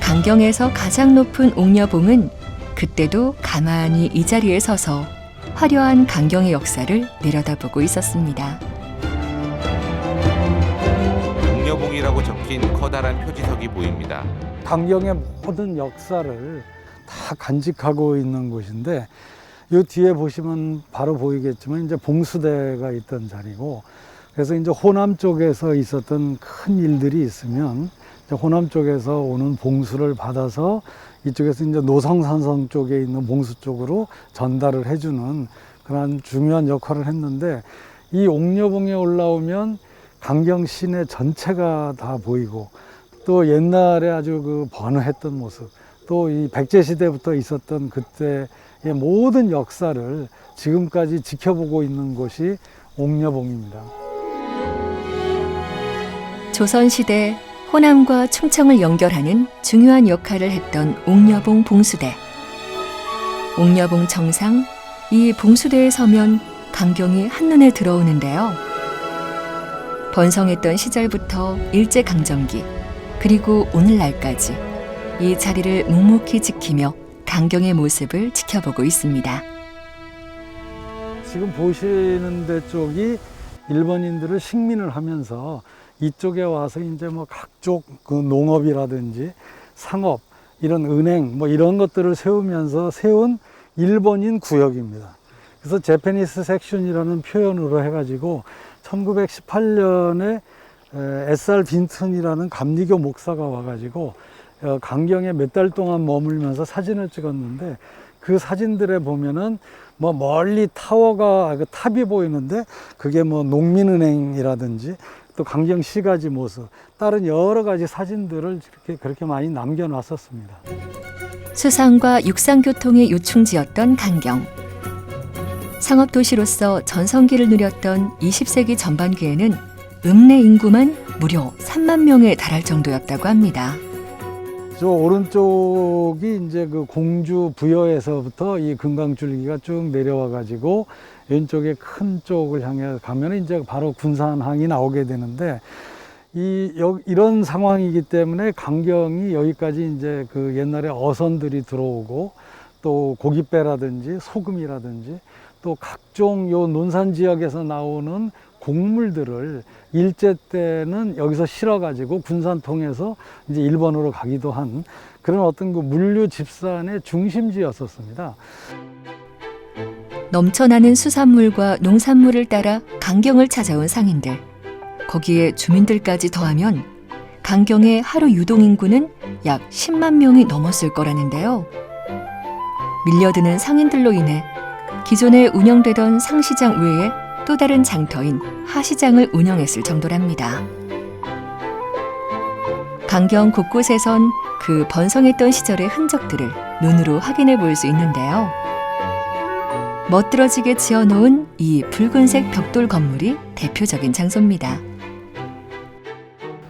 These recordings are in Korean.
강경에서 가장 높은 옥녀봉은 그때도 가만히 이 자리에 서서 화려한 강경의 역사를 내려다보고 있었습니다. 옥녀봉이라고 적힌 커다란 표지석이 보입니다. 강경의 모든 역사를 다 간직하고 있는 곳인데, 이 뒤에 보시면 바로 보이겠지만 이제 봉수대가 있던 자리고, 그래서 이제 호남 쪽에서 있었던 큰 일들이 있으면 이제 호남 쪽에서 오는 봉수를 받아서 이쪽에서 이제 노성산성 쪽에 있는 봉수 쪽으로 전달을 해주는 그런 중요한 역할을 했는데, 이 옥녀봉에 올라오면 강경 시내 전체가 다 보이고, 또 옛날에 아주 그 번화했던 모습, 또 이 백제시대부터 있었던 그때의 모든 역사를 지금까지 지켜보고 있는 곳이 옥녀봉입니다. 조선시대 호남과 충청을 연결하는 중요한 역할을 했던 옥녀봉 봉수대. 옥녀봉 정상, 이 봉수대에 서면 강경이 한눈에 들어오는데요. 번성했던 시절부터 일제강점기, 그리고 오늘날까지 이 자리를 묵묵히 지키며 강경의 모습을 지켜보고 있습니다. 지금 보시는 데 쪽이 일본인들을 식민을 하면서 이쪽에 와서 이제 뭐 각종 그 농업이라든지 상업, 이런 은행 뭐 이런 것들을 세우면서 세운 일본인 구역입니다. 그래서 제페니스 섹션이라는 표현으로 해가지고 1918년에 SR 빈튼이라는 감리교 목사가 와가지고 강경에 몇 달 동안 머물면서 사진을 찍었는데, 그 사진들에 보면은 뭐 멀리 타워가 그 탑이 보이는데 그게 뭐 농민은행이라든지 또 강경 시가지 모습, 다른 여러 가지 사진들을 그렇게 많이 남겨놨었습니다. 수상과 육상교통의 요충지였던 강경. 상업도시로서 전성기를 누렸던 20세기 전반기에는 읍내 인구만 무려 3만 명에 달할 정도였다고 합니다. 저 오른쪽이 이제 그 공주 부여에서부터 이 금강줄기가 쭉 내려와 가지고 왼쪽에 큰 쪽을 향해 가면 이제 바로 군산항이 나오게 되는데, 이런 상황이기 때문에 강경이 여기까지 이제 그 옛날에 어선들이 들어오고, 또 고깃배라든지 소금이라든지 또 각종 요 논산 지역에서 나오는 곡물들을 일제 때는 여기서 실어 가지고 군산 통해서 이제 일본으로 가기도 한 그런 어떤 그 물류 집산의 중심지였었습니다. 넘쳐나는 수산물과 농산물을 따라 강경을 찾아온 상인들, 거기에 주민들까지 더하면 강경의 하루 유동인구는 약 10만 명이 넘었을 거라는데요. 밀려드는 상인들로 인해 기존에 운영되던 상시장 외에 또 다른 장터인 하시장을 운영했을 정도랍니다. 강경 곳곳에선 그 번성했던 시절의 흔적들을 눈으로 확인해 볼 수 있는데요. 멋들어지게 지어놓은 이 붉은색 벽돌 건물이 대표적인 장소입니다.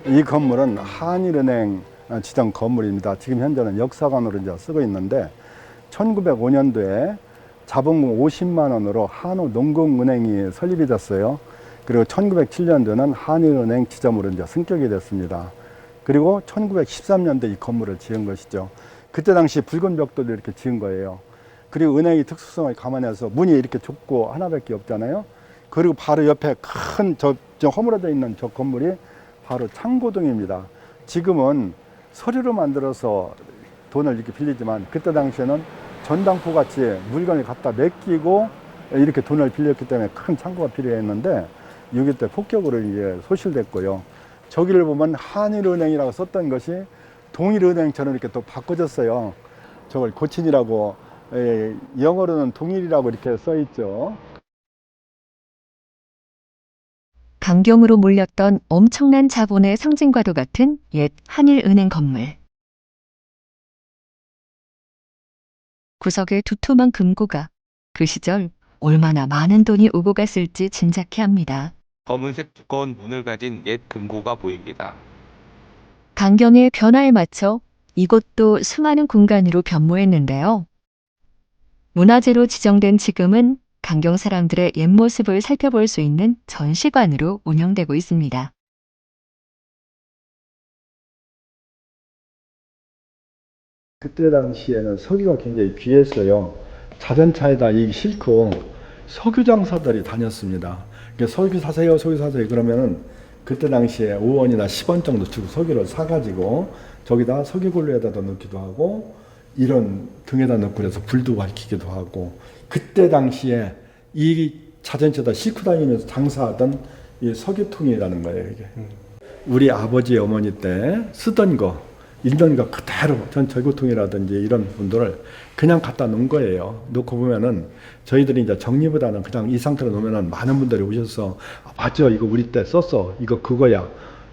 이 건물은 한일은행 지정 건물입니다. 지금 현재는 역사관으로 이제 쓰고 있는데, 1905년도에 자본금 50만 원으로 한우농공은행이 설립이 됐어요. 그리고 1907년도에는 한일은행 지점으로 이제 승격이 됐습니다. 그리고 1913년도에 이 건물을 지은 것이죠. 그때 당시 붉은 벽돌로 이렇게 지은 거예요. 그리고 은행의 특수성을 감안해서 문이 이렇게 좁고 하나밖에 없잖아요. 그리고 바로 옆에 큰 저 허물어져 있는 저 건물이 바로 창고동입니다. 지금은 서류로 만들어서 돈을 이렇게 빌리지만, 그때 당시에는 전당포 같이 물건을 갖다 맡기고 이렇게 돈을 빌렸기 때문에 큰 창고가 필요했는데, 6.25 때 폭격으로 이제 소실됐고요. 저기를 보면 한일은행이라고 썼던 것이 동일은행처럼 이렇게 또 바꿔졌어요. 저걸 고친이라고, 영어로는 동일이라고 이렇게 써 있죠. 강경으로 몰렸던 엄청난 자본의 상징과도 같은 옛 한일은행 건물. 구석에 두툼한 금고가 그 시절 얼마나 많은 돈이 오고 갔을지 짐작케 합니다. 검은색 두꺼운 문을 가진 옛 금고가 보입니다. 강경의 변화에 맞춰 이곳도 수많은 공간으로 변모했는데요. 문화재로 지정된 지금은 강경 사람들의 옛 모습을 살펴볼 수 있는 전시관으로 운영되고 있습니다. 그때 당시에는 석유가 굉장히 귀했어요. 자전차에다 이 싣고 석유 장사들이 다녔습니다. 석유 사세요, 석유 사세요. 그러면은 그때 당시에 5원이나 10원 정도 주고 석유를 사가지고 저기다 석유골로에다 넣기도 하고 이런 등에다 넣고 그래서 불도 밝히기도 하고 그때 당시에 이 자전차에다 싣고 다니면서 장사하던 이 석유통이라는 거예요, 이게. 우리 아버지 어머니 때 쓰던 거, 일던 거 그대로 전 절구통이라든지 이런 분들을 그냥 갖다 놓은 거예요. 놓고 보면은 저희들이 이제 정리보다는 그냥 이 상태로 놓으면은 많은 분들이 오셔서 아, 맞죠, 이거 우리 때 썼어, 이거 그거야.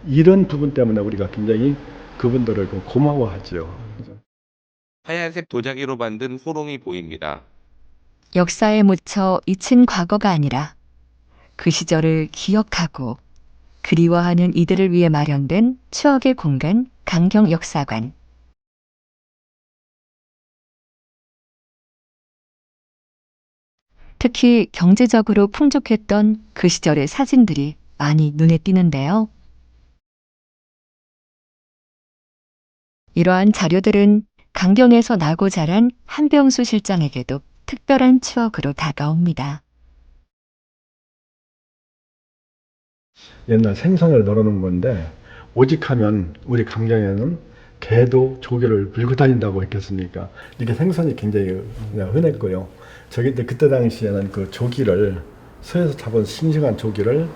이런 부분 때문에 우리가 굉장히 그분들을 고마워하죠. 하얀색 도자기로 만든 호롱이 보입니다. 역사에 묻혀 잊힌 과거가 아니라 그 시절을 기억하고 그리워하는 이들을 위해 마련된 추억의 공간 강경역사관. 특히 경제적으로 풍족했던 그 시절의 사진들이 많이 눈에 띄는데요. 이러한 자료들은 강경에서 나고 자란 한병수 실장에게도 특별한 추억으로 다가옵니다. 옛날 생선을 널어놓은 건데 오직하면 우리 강경에는 개도 조개를 물고 다닌다고 했겠습니까? 이렇게 생선이 굉장히 흔했고요. 저기 그때 당시에는 그 조기를 서에서 잡은 싱싱한 조기를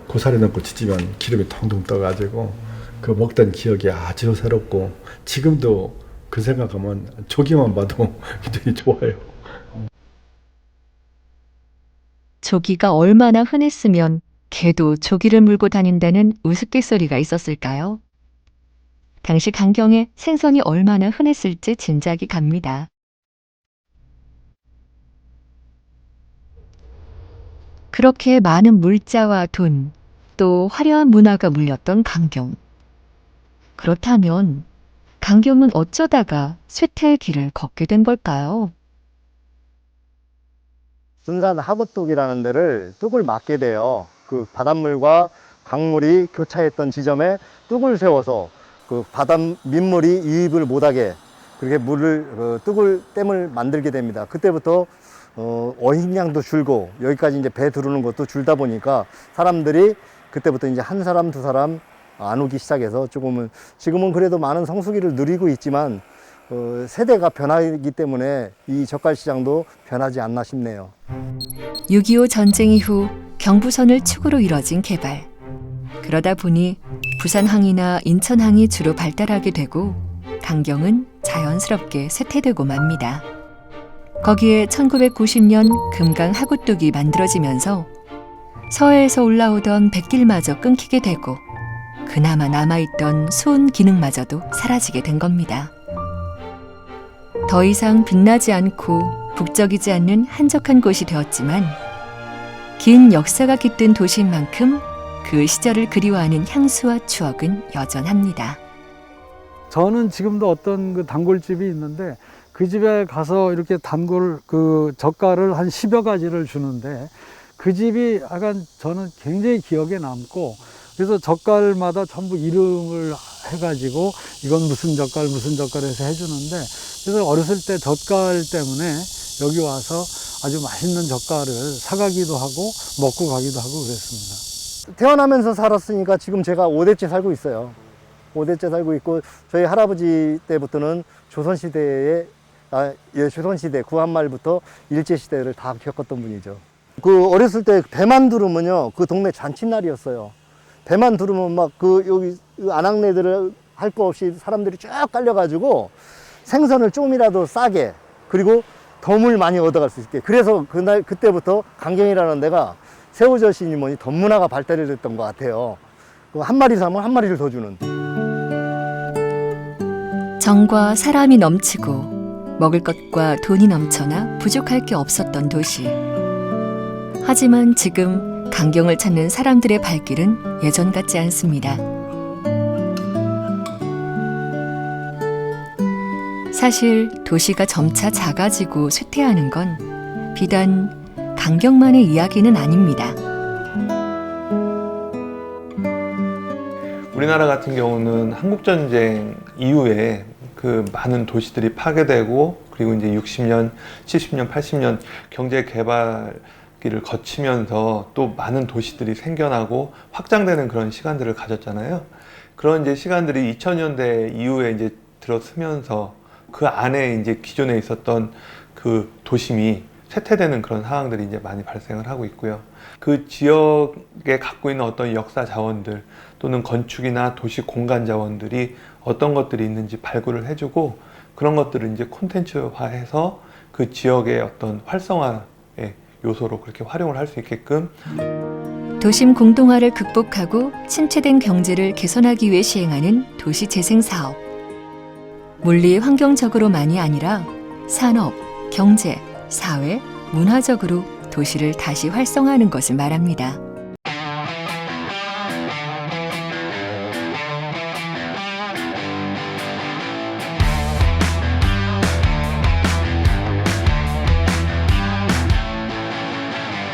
고사리에 넣고 지지면 기름이 통통 떠가지고 그 먹던 기억이 아주 새롭고 지금도 그 생각하면 조기만 봐도 굉장히 좋아요. 조기가 얼마나 흔했으면 개도 조기를 물고 다닌다는 우스갯소리가 있었을까요? 당시 강경에 생선이 얼마나 흔했을지 짐작이 갑니다. 그렇게 많은 물자와 돈, 또 화려한 문화가 물렸던 강경. 그렇다면 강경은 어쩌다가 쇠퇴의 길을 걷게 된 걸까요? 순산 하구뚝이라는 데를 뚝을 맡게 돼요. 그 바닷물과 강물이 교차했던 지점에 뚝을 세워서 그 민물이 유입을 못하게 그렇게 뚝을 만들게 됩니다. 그때부터 어획량도 줄고 여기까지 이제 배 들어오는 것도 줄다 보니까 사람들이 그때부터 이제 한 사람 두 사람 안 오기 시작해서 지금은 그래도 많은 성수기를 누리고 있지만 세대가 변하기 때문에 이 젓갈시장도 변하지 않나 싶네요. 6.25 전쟁 이후 경부선을 축으로 이뤄진 개발. 그러다 보니 부산항이나 인천항이 주로 발달하게 되고 강경은 자연스럽게 쇠퇴되고 맙니다. 거기에 1990년 금강 하구뚝이 만들어지면서 서해에서 올라오던 백길마저 끊기게 되고 그나마 남아있던 수은 기능마저도 사라지게 된 겁니다. 더 이상 빛나지 않고 북적이지 않는 한적한 곳이 되었지만 긴 역사가 깃든 도시인 만큼 그 시절을 그리워하는 향수와 추억은 여전합니다. 저는 지금도 어떤 그 단골집이 있는데 그 집에 가서 이렇게 그 젓갈을 한 10여 가지를 주는데 그 집이 약간 저는 굉장히 기억에 남고 그래서 젓갈마다 전부 이름을 해가지고 이건 무슨 젓갈 해서 해주는데 그래서 어렸을 때 젓갈 때문에 여기 와서 아주 맛있는 젓갈을 사가기도 하고 먹고 가기도 하고 그랬습니다. 태어나면서 살았으니까 지금 제가 5대째 살고 있어요. 5대째 살고 있고 저희 할아버지 때부터는 조선시대 구한말부터 일제시대를 다 겪었던 분이죠. 그 어렸을 때 배만 두르면요 그 동네 잔칫날이었어요. 배만 두르면 막 여기 안악내들을 할 거 없이 사람들이 쭉 깔려가지고 생선을 좀이라도 싸게 그리고 덤을 많이 얻어갈 수 있게 그래서 그때부터 강경이라는 데가 새우젓이니 뭐니 덤 문화가 발달이 됐던 것 같아요. 한 마리 사면 한 마리를 더 주는. 정과 사람이 넘치고 먹을 것과 돈이 넘쳐나 부족할 게 없었던 도시. 하지만 지금 강경을 찾는 사람들의 발길은 예전 같지 않습니다. 사실 도시가 점차 작아지고 쇠퇴하는 건 비단 강경만의 이야기는 아닙니다. 우리나라 같은 경우는 한국전쟁 이후에 그 많은 도시들이 파괴되고 그리고 이제 60년, 70년, 80년 경제 개발기를 거치면서 또 많은 도시들이 생겨나고 확장되는 그런 시간들을 가졌잖아요. 그런 이제 시간들이 2000년대 이후에 이제 들어서면서 그 안에 이제 기존에 있었던 그 도심이 쇠퇴되는 그런 상황들이 이제 많이 발생을 하고 있고요. 그 지역에 갖고 있는 어떤 역사 자원들 또는 건축이나 도시 공간 자원들이 어떤 것들이 있는지 발굴을 해주고 그런 것들을 이제 콘텐츠화해서 그 지역의 어떤 활성화의 요소로 그렇게 활용을 할 수 있게끔 도심 공동화를 극복하고 침체된 경제를 개선하기 위해 시행하는 도시재생 사업. 물리 환경적으로만이 아니라 산업, 경제, 사회, 문화적으로 도시를 다시 활성화하는 것을 말합니다.